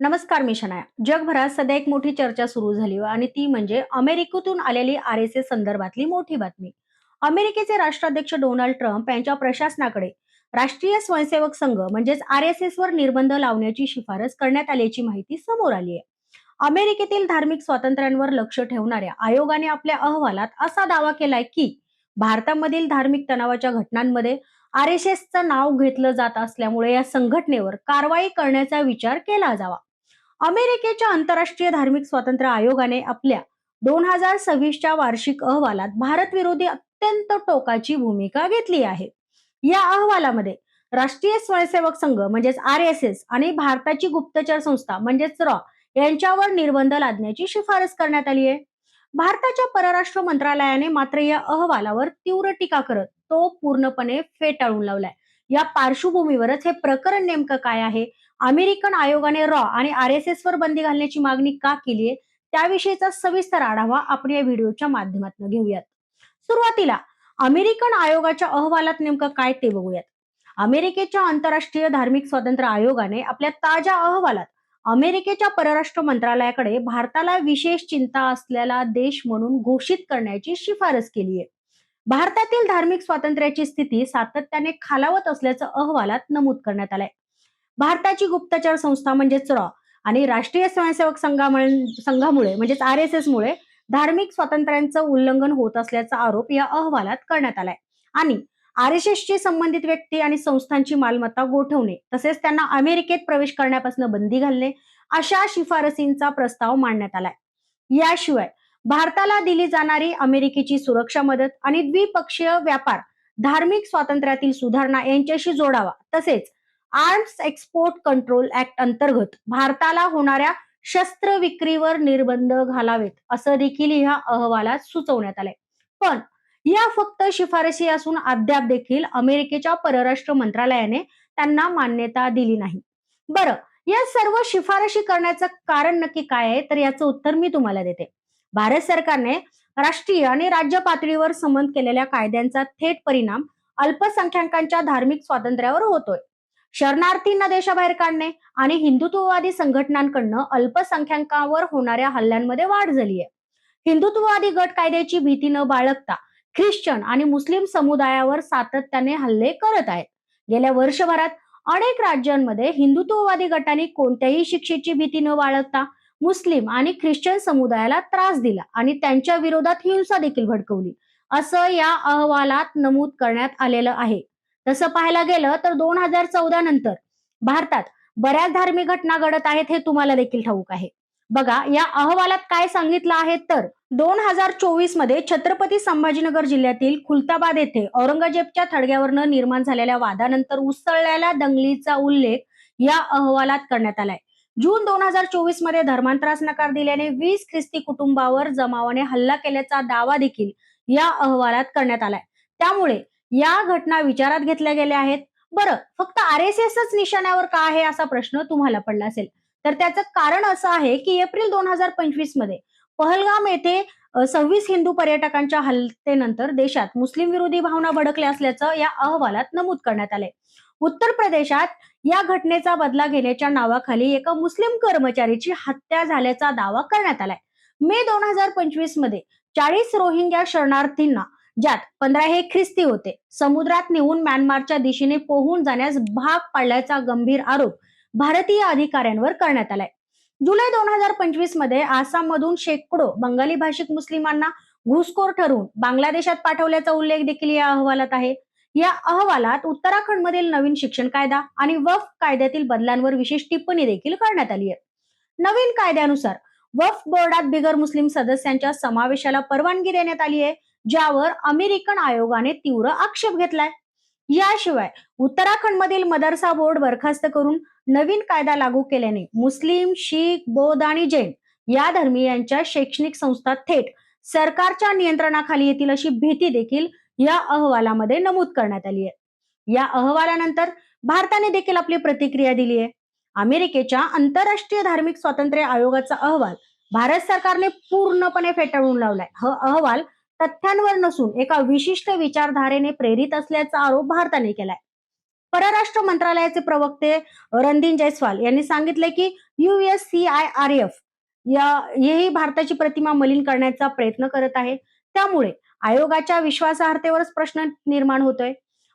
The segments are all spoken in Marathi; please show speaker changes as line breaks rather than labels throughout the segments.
नमस्कार, मी शनाया. जगभरात सध्या एक मोठी चर्चा सुरू झाली आणि ती म्हणजे अमेरिकेतून आलेली आरएसएस संदर्भातली मोठी बातमी. अमेरिकेचे राष्ट्राध्यक्ष डोनाल्ड ट्रम्प यांच्या प्रशासनाकडे राष्ट्रीय स्वयंसेवक संघ म्हणजेच आरएसएस वर निर्बंध लावण्याची शिफारस करण्यात आल्याची माहिती समोर आली आहे. अमेरिकेतील धार्मिक स्वातंत्र्यांवर लक्ष ठेवणाऱ्या आयोगाने आपल्या अहवालात असा दावा केलाय की भारतामधील धार्मिक तणावाच्या घटनांमध्ये आरएसएसचं नाव घेतलं जात असल्यामुळे या संघटनेवर कारवाई करण्याचा विचार केला जावा. अमेरिकेच्या आंतरराष्ट्रीय धार्मिक स्वातंत्र्य आयोगाने आपल्या 2026च्या वार्षिक अहवालात भारत विरोधी अत्यंत टोकाची भूमिका घेतली आहे. या अहवालामध्ये राष्ट्रीय स्वयंसेवक संघ म्हणजेच आरएसएस आणि भारताची गुप्तचर संस्था म्हणजेच रॉ यांच्यावर निर्बंध लादण्याची शिफारस करण्यात आली आहे. भारताच्या परराष्ट्र मंत्रालयाने मात्र या अहवालावर तीव्र टीका करत तो पूर्णपणे फेटाळून लावलाय. या पार्श्वभूमीवरच हे प्रकरण नेमकं काय आहे, अमेरिकन आयोगाने रॉ आणि आरएसएस वर बंदी घालण्याची मागणी का केली आहे, त्याविषयीचा सविस्तर आढावा आपण या व्हिडिओच्या माध्यमातून घेऊयात. सुरुवातीला अमेरिकन आयोगाच्या अहवालात नेमकं काय ते बघूयात. अमेरिकेच्या आंतरराष्ट्रीय धार्मिक स्वातंत्र्य आयोगाने आपल्या ताज्या अहवालात अमेरिकेच्या परराष्ट्र मंत्रालयाकडे भारताला विशेष चिंता असलेला देश म्हणून घोषित करण्याची शिफारस केली आहे. भारतातील धार्मिक स्वातंत्र्याची स्थिती सातत्याने खालावत असल्याचं अहवालात नमूद करण्यात आलंय. भारताची गुप्तचर संस्था म्हणजेच रॉ आणि राष्ट्रीय स्वयंसेवक संघामुळे म्हणजेच आरएसएस मुळे धार्मिक स्वातंत्र्यांचं उल्लंघन होत असल्याचा आरोप या अहवालात करण्यात आलाय. आणि आरएसएसची संबंधित व्यक्ती आणि संस्थांची मालमत्ता गोठवणे तसेच त्यांना अमेरिकेत प्रवेश करण्यापासून बंदी घालणे अशा शिफारसींचा प्रस्ताव मांडण्यात आलाय. याशिवाय भारताला दिली जाणारी अमेरिकेची सुरक्षा मदत आणि द्विपक्षीय व्यापार धार्मिक स्वातंत्र्यातील सुधारणा यांच्याशी जोडावा. तसेच आर्म्स एक्सपोर्ट कंट्रोल ऍक्ट अंतर्गत भारताला होणाऱ्या शस्त्र विक्रीवर निर्बंध घालावेत असं देखील या अहवालात सुचवण्यात आलंय. पण या फक्त शिफारसी असून अद्याप देखील अमेरिकेच्या परराष्ट्र मंत्रालयाने त्यांना मान्यता दिली नाही. बरं, या सर्व शिफारशी करण्याचं कारण नक्की काय आहे, तर याचं उत्तर मी तुम्हाला देते. भारत सरकारने राष्ट्रीय आणि राज्य पातळीवर संमत केलेल्या कायद्यांचा थेट परिणाम अल्पसंख्याकांच्या धार्मिक स्वातंत्र्यावर होतोय. शरणार्थींना देशाबाहेर काढणे आणि हिंदुत्ववादी संघटनांकडनं अल्पसंख्याकांवर होणाऱ्या हल्ल्यांमध्ये वाढ झाली आहे. हिंदुत्ववादी गट कायद्याची भीती न बाळगता ख्रिश्चन आणि मुस्लिम समुदायावर सातत्याने हल्ले करत आहेत. गेल्या वर्षभरात अनेक राज्यांमध्ये हिंदुत्ववादी गटांनी कोणत्याही शिक्षेची भीती न बाळगता मुस्लिम आणि ख्रिश्चन समुदायाला त्रास दिला आणि त्यांच्या विरोधात हिंसा देखील भडकवली, असं या अहवालात नमूद करण्यात आलेलं आहे. तसं पाहायला गेलं तर 2014 नंतर भारतात बऱ्याच धार्मिक घटना घडत आहेत हे तुम्हाला देखील ठाऊक आहे. बघा, या अहवालात काय सांगितलं आहे तर 2024 मध्ये छत्रपती संभाजीनगर जिल्ह्यातील खुलताबाद येथे औरंगजेबच्या थडग्यावरनं निर्माण झालेल्या वादानंतर उसळलेल्या दंगलीचा उल्लेख या अहवालात करण्यात आलाय. जून 2024 मध्ये धर्मांतरास नकार दिल्याने 20 ख्रिस्ती कुटुंबावर जमावाने हल्ला केल्याचा दावा देखील या अहवालात करण्यात आलाय. त्यामुळे या घटना विचारात घेतल्या गेल्या आहेत. बरं, फक्त आरएसएसच निशाण्यावर का आहे असा प्रश्न तुम्हाला पडला असेल, तर त्याचं कारण असं आहे की एप्रिल 2025 मध्ये पहलगाम येथे 26 हिंदू पर्यटकांच्या हत्येनंतर देशात मुस्लिम विरोधी भावना भडकल्या असल्याचं या अहवालात नमूद करण्यात आलंय. उत्तर प्रदेशात या घटनेचा बदला घेण्याच्या नावाखाली एका मुस्लिम कर्मचारीची हत्या झाल्याचा दावा करण्यात आलाय. मे 2025 मध्ये 40 रोहिंग्या शरणार्थींना, ज्यात 15 हे ख्रिस्ती होते, समुद्रात नेऊन म्यानमारच्या दिशेने पोहून जाण्यास भाग पाडल्याचा गंभीर आरोप भारतीय अधिकाऱ्यांवर करण्यात आलाय. जुलै 2025 मध्ये आसाममधून शेकडो बंगाली भाषिक मुस्लिमांना घुसखोर ठरवून बांगलादेशात पाठवल्याचा उल्लेख देखील या अहवालात आहे. या अहवालात उत्तराखंडमधील नवीन शिक्षण कायदा आणि वक्फ कायद्यातील बदलांवर विशेष टिप्पणी देखील करण्यात आली आहे. नवीन कायद्यानुसार वक्फ बोर्डात बिगर मुस्लिम सदस्यांच्या समावेशाला परवानगी देण्यात आली आहे, ज्यावर अमेरिकन आयोगाने तीव्र आक्षेप घेतलाय. याशिवाय उत्तराखंडमधील मदरसा बोर्ड बरखास्त करून नवीन कायदा लागू केल्याने मुस्लिम, शीख, बौद्ध आणि जैन या धर्मीयांच्या शैक्षणिक संस्था थेट सरकारच्या नियंत्रणाखाली येतील अशी भीती देखील या अहवालामध्ये नमूद करण्यात आली आहे. या अहवालानंतर भारताने देखील आपली प्रतिक्रिया दिली आहे. अमेरिकेच्या आंतरराष्ट्रीय धार्मिक स्वातंत्र्य आयोगाचा अहवाल भारत सरकारने पूर्णपणे फेटाळून लावलाय. हा अहवाल तथ्यांवर नसून एका विशिष्ट विचारधारेने प्रेरित असल्याचा आरोप भारताने केलाय. परराष्ट्र मंत्रालयाचे प्रवक्ते रणदीप जयस्वाल यांनी सांगितले की USCIRF हेही भारताची प्रतिमा मलिन करण्याचा प्रयत्न करत आहे. त्यामुळे आयोगाच्या विश्वासार्हतेवरच प्रश्न निर्माण होतोय.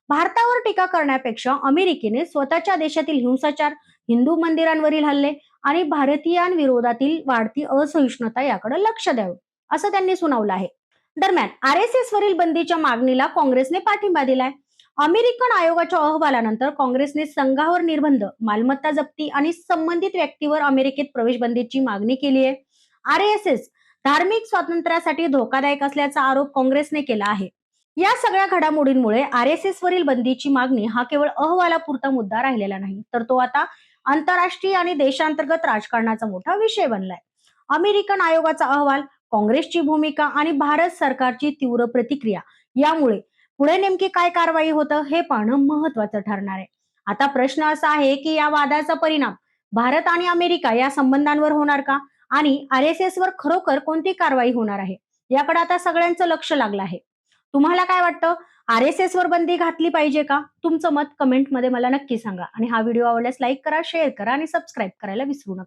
भारतावर टीका करण्यापेक्षा अमेरिकेने स्वतःच्या देशातील हिंसाचार, हिंदू मंदिरांवरील हल्ले आणि भारतीयांविरोधातील वाढती असहिष्णुता याकडे लक्ष द्यावं, असं त्यांनी सुनावलं आहे. दरम्यान RSS वरील बंदीच्या मागणीला काँग्रेसने पाठिंबा दिलाय. अमेरिकन आयोगाच्या अहवालानंतर काँग्रेसने संघावर निर्बंध, मालमत्ता जप्ती आणि संबंधित व्यक्तीवर अमेरिकेत प्रवेश बंदीची मागणी केली आहे. RSS धार्मिक स्वातंत्र्यासाठी धोकादायक असल्याचा आरोप काँग्रेसने केला आहे. या सगळ्या घडामोडींमुळे RSS वरील बंदीची मागणी हा केवळ अहवालापुरता मुद्दा राहिलेला नाही, तर तो आता आंतरराष्ट्रीय आणि देशांतर्गत राजकारणाचा मोठा विषय बनलाय. अमेरिकन आयोगाचा अहवाल, काँग्रेसची भूमिका आणि भारत सरकारची तीव्र प्रतिक्रिया यामुळे पुढे नेमकी काय कारवाई होतं हे पाहणं महत्वाचं ठरणार आहे. आता प्रश्न असा आहे की या वादाचा परिणाम भारत आणि अमेरिका या संबंधांवर होणार का, आणि RSS वर खरोखर कोणती कारवाई होणार आहे याकडे आता सगळ्यांचं लक्ष लागलं आहे. तुम्हाला काय वाटतं? RSS वर बंदी घातली पाहिजे का? तुमचं मत कमेंटमध्ये मला नक्की सांगा आणि हा व्हिडिओ आवडल्यास लाईक करा, शेअर करा आणि सबस्क्राईब करायला विसरू नका.